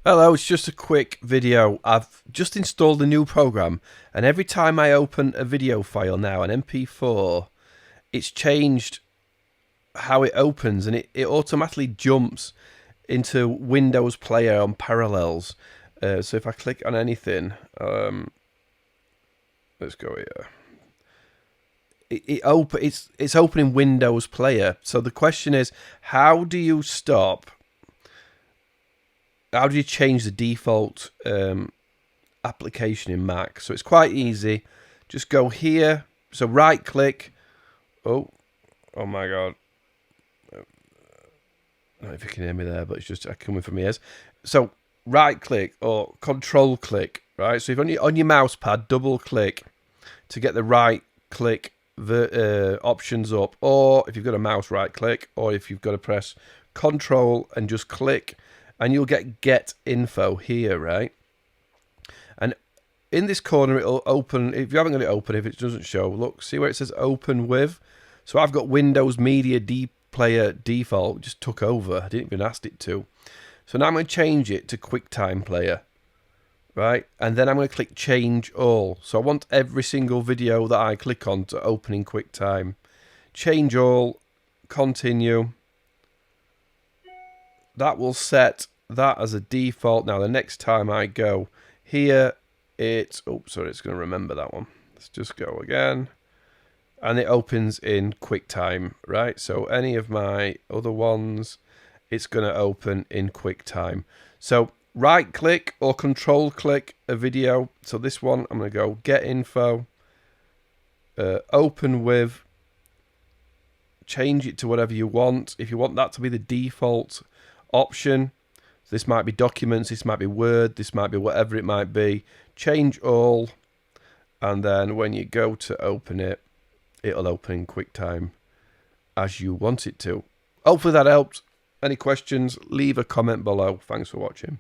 Hello, it's just a quick video. I've just installed a new program, and every time I open a video file now, an MP4, it's changed how it opens, and it automatically jumps into Windows Player on Parallels. So if I click on anything, let's go here. It's opening Windows Player. So the question is, how do you change the default application in Mac? So it's quite easy. Just go here. So right click. Oh my God. I don't know if you can hear me there, but it's just coming from ears. So right click or control click, right? So if on your mouse pad, double click to get the right click options up, or if you've got a mouse, right click, or if you've got to press control and just click, and you'll get info here, right? And in this corner, it'll open. If you haven't got it open, if it doesn't show, look, see where it says open with? So I've got Windows Media Player default, just took over. I didn't even ask it to. So now I'm going to change it to QuickTime Player, right? And then I'm going to click change all. So I want every single video that I click on to open in QuickTime. Change all, continue. That will set that as a default. Now the next time I go here, it's it's going to remember that one. Let's just go again, and it opens in QuickTime, right? So any of my other ones, it's going to open in QuickTime. So right click or control click a video. So this one, I'm going to go get info, open with, change it to whatever you want. If you want that to be the default option, this might be documents, this might be Word, this might be whatever it might be. Change all, and then when you go to open it, it'll open in QuickTime as you want it to. Hopefully that helped. Any questions, leave a comment below. Thanks for watching.